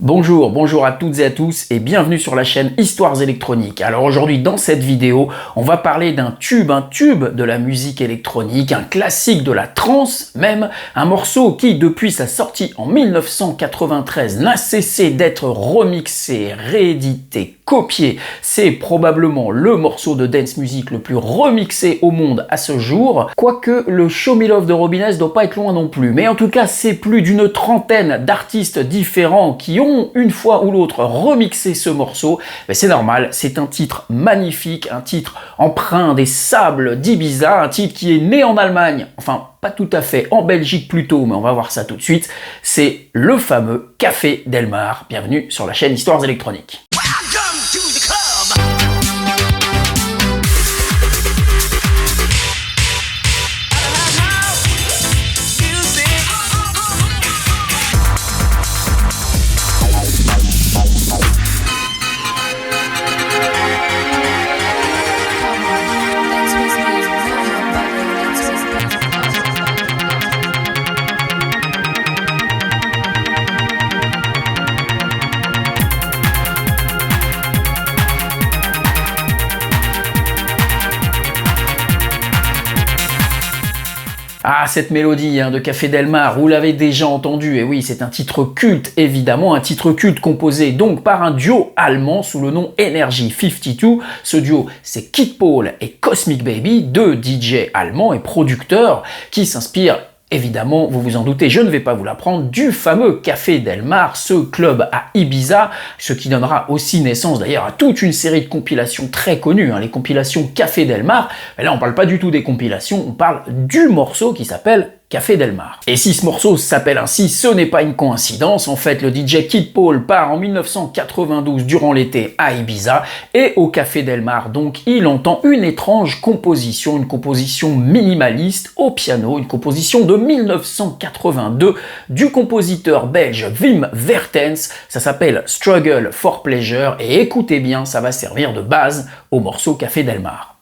Bonjour à toutes et à tous et bienvenue sur la chaîne Histoires électroniques. Alors aujourd'hui dans cette vidéo, on va parler d'un tube, de la musique électronique, un classique de la trance même, un morceau qui depuis sa sortie en 1993 n'a cessé d'être remixé, réédité, copié. C'est probablement le morceau de dance music le plus remixé au monde à ce jour, quoique le Show Me Love de Robin S doit pas être loin non plus. Mais en tout cas, c'est plus d'une trentaine d'artistes différents qui ont une fois ou l'autre remixé ce morceau. Mais c'est normal, c'est un titre magnifique, un titre empreint des sables d'Ibiza, un titre qui est né en Allemagne, enfin pas tout à fait, en Belgique plutôt, mais on va voir ça tout de suite. C'est le fameux Café Del Mar. Bienvenue sur la chaîne Histoires électroniques. Ah, cette mélodie de Café Del Mar, vous l'avez déjà entendu, et oui, c'est un titre culte, évidemment, un titre culte composé donc par un duo allemand sous le nom Energy 52. Ce duo, c'est Kid Paul et Cosmic Baby, deux DJ allemands et producteurs qui s'inspirent évidemment, vous vous en doutez, je ne vais pas vous l'apprendre, du fameux Café Del Mar, ce club à Ibiza, ce qui donnera aussi naissance d'ailleurs à toute une série de compilations très connues, les compilations Café Del Mar. Mais là, on parle pas du tout des compilations, on parle du morceau qui s'appelle Café Del Mar. Et si ce morceau s'appelle ainsi, ce n'est pas une coïncidence. En fait, le DJ Kid Paul part en 1992 durant l'été à Ibiza et au Café Del Mar, donc il entend une étrange composition, une composition minimaliste au piano, une composition de 1982 du compositeur belge Wim Vertens. Ça s'appelle Struggle for Pleasure et écoutez bien, ça va servir de base au morceau Café Del Mar.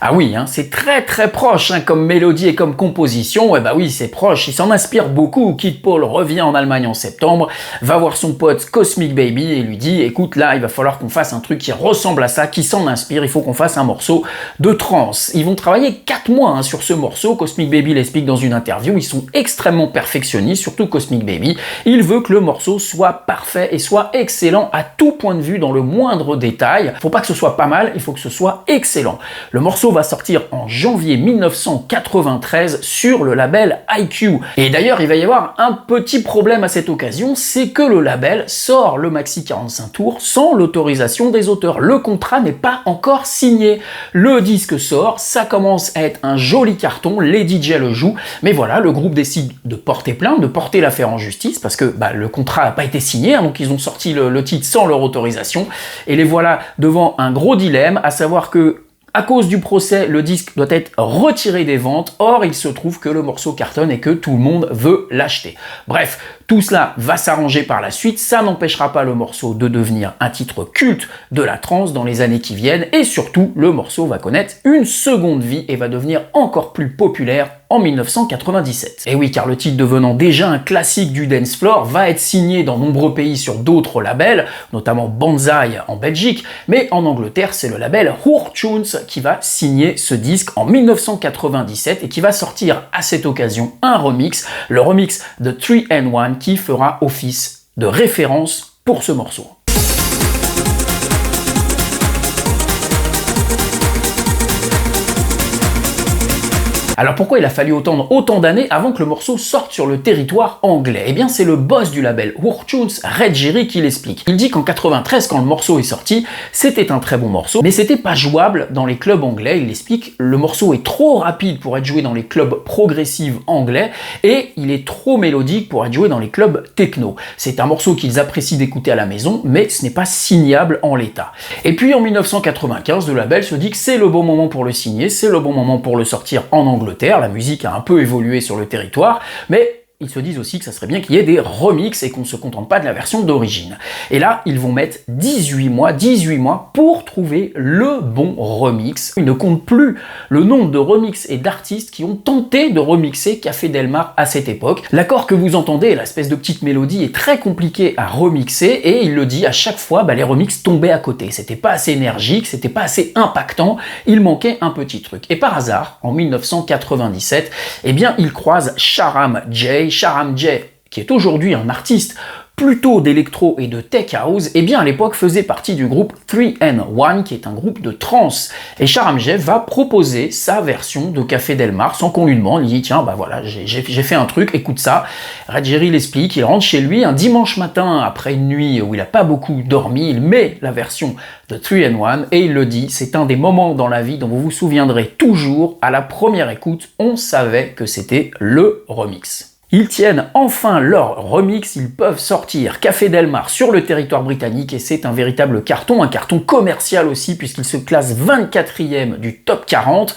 Ah oui, c'est très proche comme mélodie et comme composition. Et bah oui, c'est proche, il s'en inspire beaucoup. Kid Paul revient en Allemagne en septembre, va voir son pote Cosmic Baby et lui dit « Écoute, là, il va falloir qu'on fasse un truc qui ressemble à ça, qui s'en inspire, il faut qu'on fasse un morceau de trance. » Ils vont travailler 4 mois sur ce morceau. Cosmic Baby l'explique dans une interview, ils sont extrêmement perfectionnistes, surtout Cosmic Baby. Il veut que le morceau soit parfait et soit excellent à tout point de vue, dans le moindre détail. Faut pas que ce soit pas mal, il faut que ce soit excellent. Le morceau va sortir en janvier 1993 sur le label IQ. Et d'ailleurs, il va y avoir un petit problème à cette occasion, c'est que le label sort le maxi 45 tours sans l'autorisation des auteurs. Le contrat n'est pas encore signé. Le disque sort, ça commence à être un joli carton, les DJ le jouent, mais voilà, le groupe décide de porter plainte, de porter l'affaire en justice, parce que le contrat n'a pas été signé, donc ils ont sorti le titre sans leur autorisation, et les voilà devant un gros dilemme, à savoir que à cause du procès, le disque doit être retiré des ventes. Or, il se trouve que le morceau cartonne et que tout le monde veut l'acheter. Bref, tout cela va s'arranger par la suite. Ça n'empêchera pas le morceau de devenir un titre culte de la trance dans les années qui viennent. Et surtout, le morceau va connaître une seconde vie et va devenir encore plus populaire en 1997. Et oui, car le titre devenant déjà un classique du dance floor va être signé dans nombreux pays sur d'autres labels, notamment Banzai en Belgique, mais en Angleterre, c'est le label Hoortunes qui va signer ce disque en 1997 et qui va sortir à cette occasion un remix, le remix de 3-in-1 qui fera office de référence pour ce morceau. Alors pourquoi il a fallu attendre autant d'années avant que le morceau sorte sur le territoire anglais? Eh bien c'est le boss du label Wartunes, Red Jerry, qui l'explique. Il dit qu'en 93, quand le morceau est sorti, c'était un très bon morceau, mais c'était pas jouable dans les clubs anglais. Il explique, le morceau est trop rapide pour être joué dans les clubs progressifs anglais, et il est trop mélodique pour être joué dans les clubs techno. C'est un morceau qu'ils apprécient d'écouter à la maison, mais ce n'est pas signable en l'état. Et puis en 1995, le label se dit que c'est le bon moment pour le signer, c'est le bon moment pour le sortir en Angleterre. La musique a un peu évolué sur le territoire, mais ils se disent aussi que ça serait bien qu'il y ait des remixes et qu'on ne se contente pas de la version d'origine. Et là, ils vont mettre 18 mois pour trouver le bon remix. Ils ne comptent plus le nombre de remixes et d'artistes qui ont tenté de remixer Café Del Mar à cette époque. L'accord que vous entendez, l'espèce de petite mélodie, est très compliqué à remixer, et il le dit à chaque fois, les remixes tombaient à côté. C'était pas assez énergique, c'était pas assez impactant, il manquait un petit truc. Et par hasard, en 1997, eh bien, il croise Sharam J, qui est aujourd'hui un artiste plutôt d'électro et de tech house, et bien à l'époque faisait partie du groupe 3N1, qui est un groupe de trance. Et Sharam J va proposer sa version de Café Del Mar sans qu'on lui demande. Il dit tiens, voilà, j'ai fait un truc, écoute ça. Red Jerry l'explique, il rentre chez lui un dimanche matin après une nuit où il n'a pas beaucoup dormi, il met la version de 3N1 et il le dit, c'est un des moments dans la vie dont vous vous souviendrez toujours. À la première écoute, on savait que c'était le remix. Ils tiennent enfin leur remix, ils peuvent sortir Café Del Mar sur le territoire britannique, et c'est un véritable carton, un carton commercial aussi, puisqu'il se classe 24e du top 40.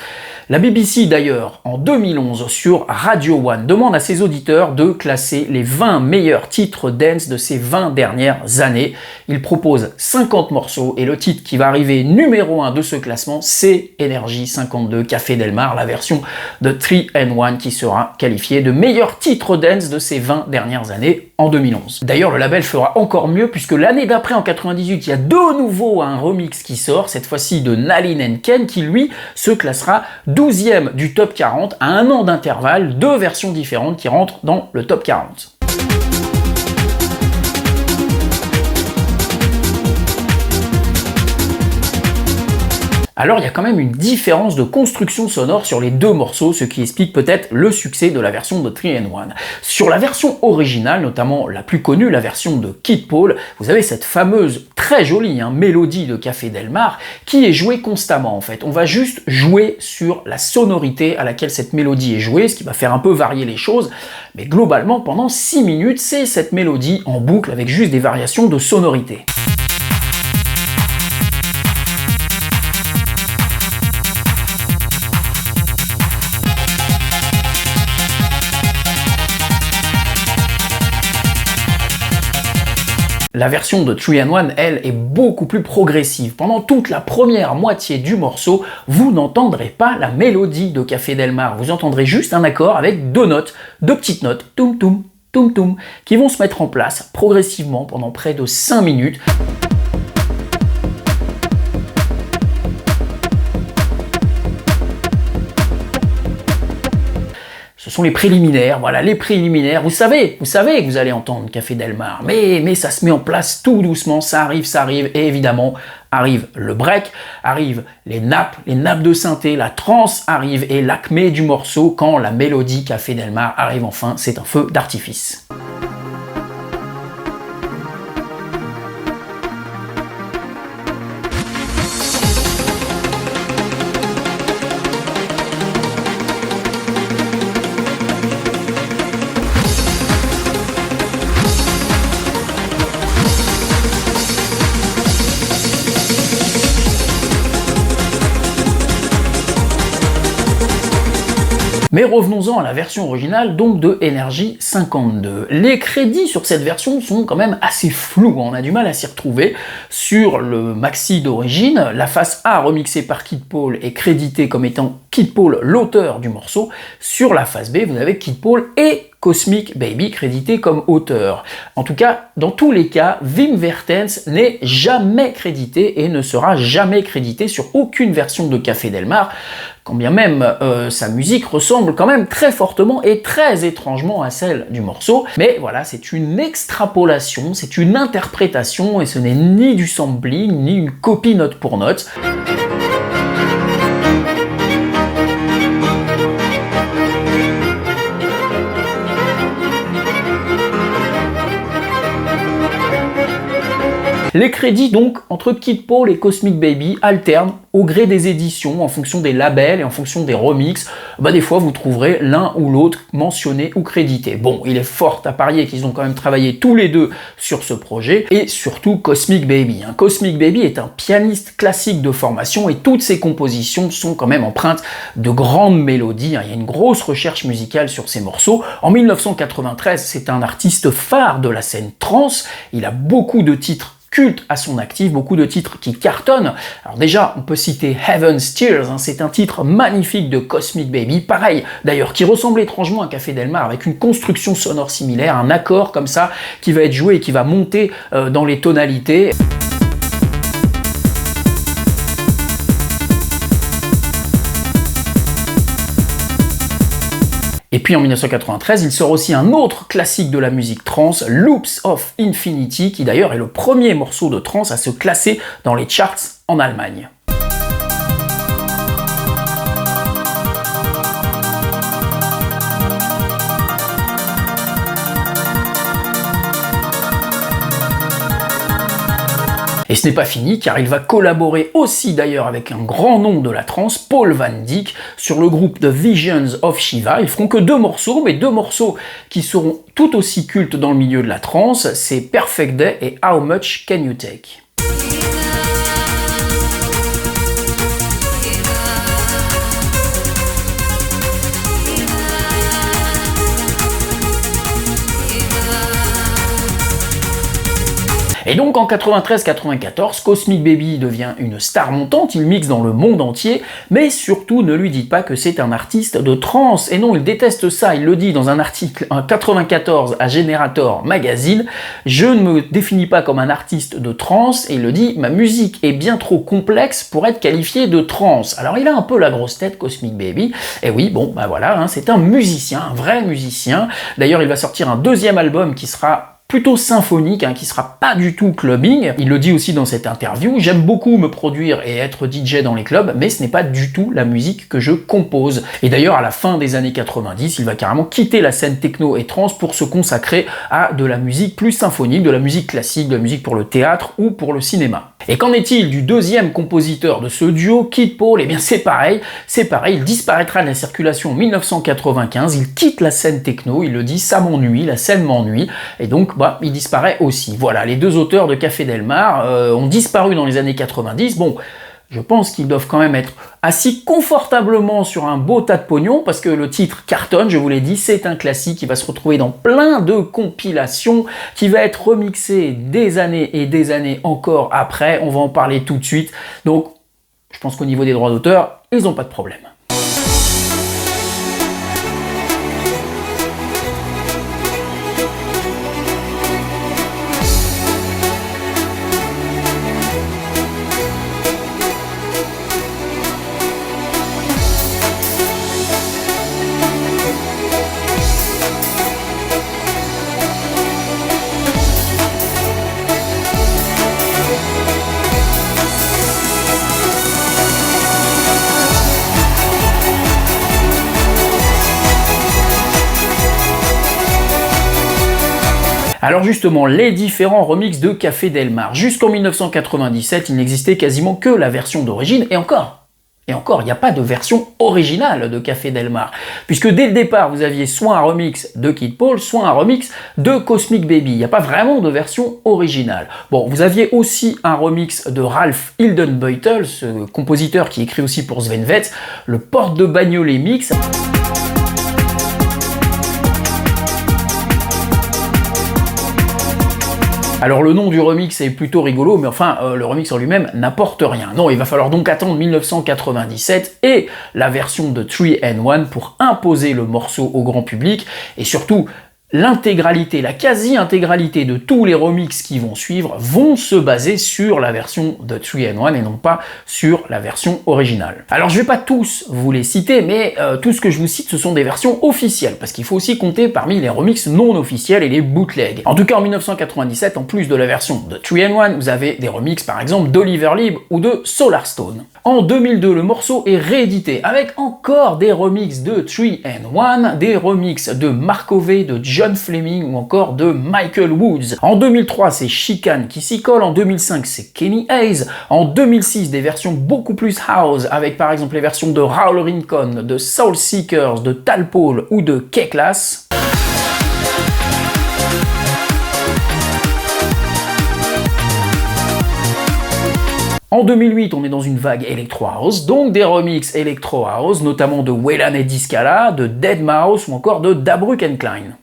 La BBC d'ailleurs, en 2011, sur Radio One, demande à ses auditeurs de classer les 20 meilleurs titres dance de ces 20 dernières années. Il propose 50 morceaux, et le titre qui va arriver numéro 1 de ce classement, c'est Energy 52 Café Del Mar, la version de 3N1, qui sera qualifiée de meilleur titre dance de ces 20 dernières années en 2011. D'ailleurs, le label fera encore mieux, puisque l'année d'après, en 98, il y a de nouveau un remix qui sort, cette fois-ci de Nalin & Ken, qui lui se classera 12e du top 40 à un an d'intervalle, deux versions différentes qui rentrent dans le top 40. Alors il y a quand même une différence de construction sonore sur les deux morceaux, ce qui explique peut-être le succès de la version de 3N1. Sur la version originale, notamment la plus connue, la version de Kid Paul, vous avez cette fameuse, très jolie mélodie de Café Del Mar qui est jouée constamment en fait. On va juste jouer sur la sonorité à laquelle cette mélodie est jouée, ce qui va faire un peu varier les choses, mais globalement pendant 6 minutes, c'est cette mélodie en boucle avec juste des variations de sonorité. La version de 3N1, elle, est beaucoup plus progressive. Pendant toute la première moitié du morceau, vous n'entendrez pas la mélodie de Café Del Mar. Vous entendrez juste un accord avec deux petites notes, toum toum, toum toum, qui vont se mettre en place progressivement pendant près de 5 minutes. Ce sont les préliminaires, voilà, les préliminaires. Vous savez que vous allez entendre Café Del Mar, mais ça se met en place tout doucement, ça arrive, et évidemment, arrive le break, arrivent les nappes de synthé, la trance arrive, et l'acmé du morceau, quand la mélodie Café Del Mar arrive enfin, c'est un feu d'artifice. Mais revenons-en à la version originale, donc de Energy 52. Les crédits sur cette version sont quand même assez flous, on a du mal à s'y retrouver. Sur le maxi d'origine, la face A remixée par Kid Paul est créditée comme étant Kid Paul, l'auteur du morceau. Sur la face B, vous avez Kid Paul et Cosmic Baby crédité comme auteur. En tout cas, dans tous les cas, Wim Wertens n'est jamais crédité et ne sera jamais crédité sur aucune version de Café Del Mar, quand bien même sa musique ressemble quand même très fortement et très étrangement à celle du morceau. Mais voilà, c'est une extrapolation, c'est une interprétation, et ce n'est ni du sampling, ni une copie note pour note. Les crédits donc entre Kid Paul et Cosmic Baby alternent au gré des éditions, en fonction des labels et en fonction des remixes. Des fois vous trouverez l'un ou l'autre mentionné ou crédité. Bon, il est fort à parier qu'ils ont quand même travaillé tous les deux sur ce projet, et surtout Cosmic Baby. Cosmic Baby est un pianiste classique de formation et toutes ses compositions sont quand même empreintes de grandes mélodies. Il y a une grosse recherche musicale sur ces morceaux. En 1993, c'est un artiste phare de la scène trance. Il a beaucoup de titres culte à son actif, beaucoup de titres qui cartonnent. Alors déjà, on peut citer Heaven's Tears, c'est un titre magnifique de Cosmic Baby, pareil d'ailleurs, qui ressemble étrangement à Café Del Mar, avec une construction sonore similaire, un accord comme ça, qui va être joué et qui va monter dans les tonalités. Et puis en 1993, il sort aussi un autre classique de la musique trance, Loops of Infinity, qui d'ailleurs est le premier morceau de trance à se classer dans les charts en Allemagne. Et ce n'est pas fini, car il va collaborer aussi d'ailleurs avec un grand nom de la trance, Paul Van Dyk, sur le groupe The Visions of Shiva. Ils feront que 2 morceaux, mais 2 morceaux qui seront tout aussi cultes dans le milieu de la trance, c'est Perfect Day et How Much Can You Take. Et donc en 93-94, Cosmic Baby devient une star montante, il mixe dans le monde entier, mais surtout ne lui dites pas que c'est un artiste de trance. Et non, il déteste ça, il le dit dans un article en 94 à Generator Magazine, je ne me définis pas comme un artiste de trance, et il le dit, ma musique est bien trop complexe pour être qualifiée de trance. Alors il a un peu la grosse tête, Cosmic Baby, et oui, bon, voilà, c'est un musicien, un vrai musicien. D'ailleurs, il va sortir un 2e album qui sera plutôt symphonique, qui sera pas du tout clubbing. Il le dit aussi dans cette interview, j'aime beaucoup me produire et être DJ dans les clubs, mais ce n'est pas du tout la musique que je compose. Et d'ailleurs, à la fin des années 90, il va carrément quitter la scène techno et trance pour se consacrer à de la musique plus symphonique, de la musique classique, de la musique pour le théâtre ou pour le cinéma. Et qu'en est-il du 2e compositeur de ce duo, Kid Paul? Eh bien c'est pareil, il disparaîtra de la circulation en 1995, il quitte la scène techno, il le dit, ça m'ennuie, la scène m'ennuie, et donc il disparaît aussi. Voilà, les 2 auteurs de Café Del Mar ont disparu dans les années 90. Bon, je pense qu'ils doivent quand même être assis confortablement sur un beau tas de pognon, parce que le titre cartonne, je vous l'ai dit, c'est un classique qui va se retrouver dans plein de compilations, qui va être remixé des années et des années encore après. On va en parler tout de suite. Donc, je pense qu'au niveau des droits d'auteur, ils n'ont pas de problème. Alors justement, les différents remixes de Café Del Mar. Jusqu'en 1997, il n'existait quasiment que la version d'origine, et encore, il n'y a pas de version originale de Café Del Mar, puisque dès le départ, vous aviez soit un remix de Kid Paul, soit un remix de Cosmic Baby. Il n'y a pas vraiment de version originale. Bon, vous aviez aussi un remix de Ralph Hildenbeutel, ce compositeur qui écrit aussi pour Sven Väth, le Porte de Bagnolet mix. Alors le nom du remix est plutôt rigolo, mais enfin le remix en lui-même n'apporte rien. Non, il va falloir donc attendre 1997 et la version de 3-in-1 pour imposer le morceau au grand public, et surtout l'intégralité, la quasi-intégralité de tous les remixes qui vont suivre vont se baser sur la version de 3-in-1 et non pas sur la version originale. Alors je vais pas tous vous les citer, mais tout ce que je vous cite ce sont des versions officielles, parce qu'il faut aussi compter parmi les remixes non officiels et les bootlegs. En tout cas en 1997, en plus de la version de 3-in-1, vous avez des remixes par exemple d'Oliver Lieb ou de Solarstone. En 2002, le morceau est réédité avec encore des remixes de 3-in-1, des remixes de Markové, de John Fleming ou encore de Michael Woods. En 2003, c'est Chicane qui s'y colle. En 2005, c'est Kenny Hayes. En 2006, des versions beaucoup plus house, avec par exemple les versions de Raul Rincon, de Soul Seekers, de Tal Paul ou de K-Class. En 2008, on est dans une vague Electro House, donc des remixes Electro House, notamment de Whelan et Discala, de Deadmau5 ou encore de Dabruck & Klein.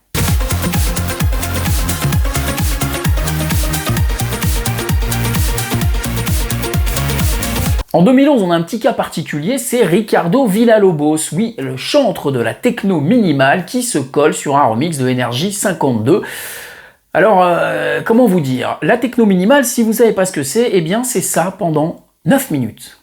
En 2011, on a un petit cas particulier, c'est Ricardo Villalobos, oui, le chantre de la techno minimale qui se colle sur un remix de Energy 52. Alors, comment vous dire? La techno minimale, si vous savez pas ce que c'est, eh bien c'est ça pendant 9 minutes.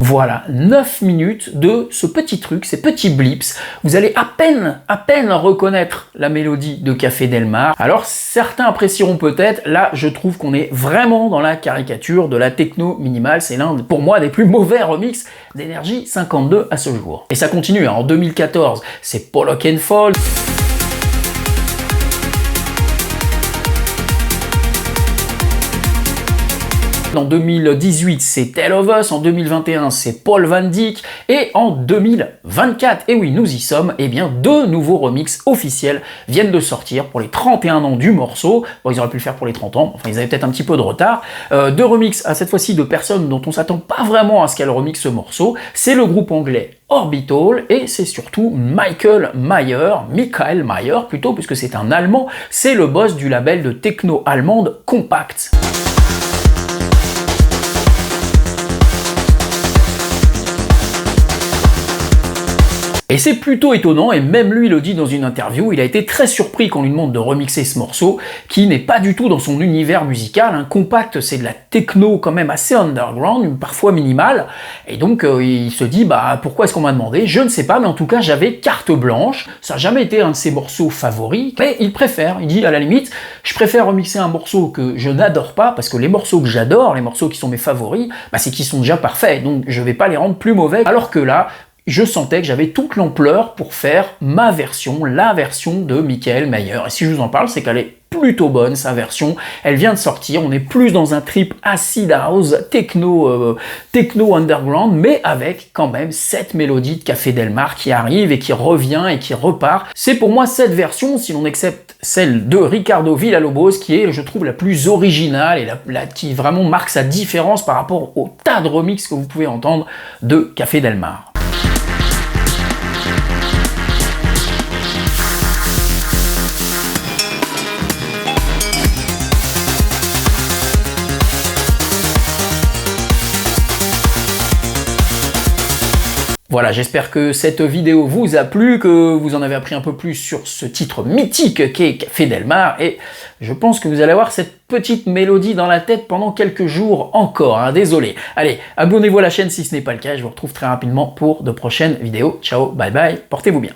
Voilà, 9 minutes de ce petit truc, ces petits blips. Vous allez à peine reconnaître la mélodie de Café Del Mar. Alors certains apprécieront peut-être, là je trouve qu'on est vraiment dans la caricature de la techno minimale. C'est l'un, pour moi, des plus mauvais remixes d'Energy 52 à ce jour. Et ça continue, hein. En 2014, c'est Pollock & Fall. En 2018, c'est Tale of Us, en 2021, c'est Paul Van Dyk, et en 2024, et oui, nous y sommes, eh bien, 2 nouveaux remixes officiels viennent de sortir pour les 31 ans du morceau. Bon, ils auraient pu le faire pour les 30 ans, enfin, ils avaient peut-être un petit peu de retard. 2 remixes, à cette fois-ci, de personnes dont on s'attend pas vraiment à ce qu'elles remixent ce morceau. C'est le groupe anglais Orbital, et c'est surtout Michael Mayer plutôt, puisque c'est un Allemand, c'est le boss du label de techno allemande Compact. Et c'est plutôt étonnant, et même lui le dit dans une interview, il a été très surpris qu'on lui demande de remixer ce morceau, qui n'est pas du tout dans son univers musical. Un Compact, c'est de la techno quand même assez underground, parfois minimale, et donc il se dit, bah pourquoi est-ce qu'on m'a demandé? Je ne sais pas, mais en tout cas j'avais carte blanche, ça n'a jamais été un de ses morceaux favoris, mais il préfère, il dit à la limite, je préfère remixer un morceau que je n'adore pas, parce que les morceaux que j'adore, les morceaux qui sont mes favoris, bah c'est qu'ils sont déjà parfaits, donc je vais pas les rendre plus mauvais, alors que là, je sentais que j'avais toute l'ampleur pour faire ma version, la version de Michael Mayer. Et si je vous en parle, c'est qu'elle est plutôt bonne, sa version. Elle vient de sortir, on est plus dans un trip acid house, techno underground, mais avec quand même cette mélodie de Café Del Mar qui arrive et qui revient et qui repart. C'est pour moi cette version, si l'on accepte celle de Ricardo Villalobos, qui est, je trouve, la plus originale et qui vraiment marque sa différence par rapport au tas de remixes que vous pouvez entendre de Café Del Mar. Voilà, j'espère que cette vidéo vous a plu, que vous en avez appris un peu plus sur ce titre mythique qu'est Café Del Mar, et je pense que vous allez avoir cette petite mélodie dans la tête pendant quelques jours encore, hein, désolé. Allez, abonnez-vous à la chaîne si ce n'est pas le cas, je vous retrouve très rapidement pour de prochaines vidéos. Ciao, bye bye, portez-vous bien.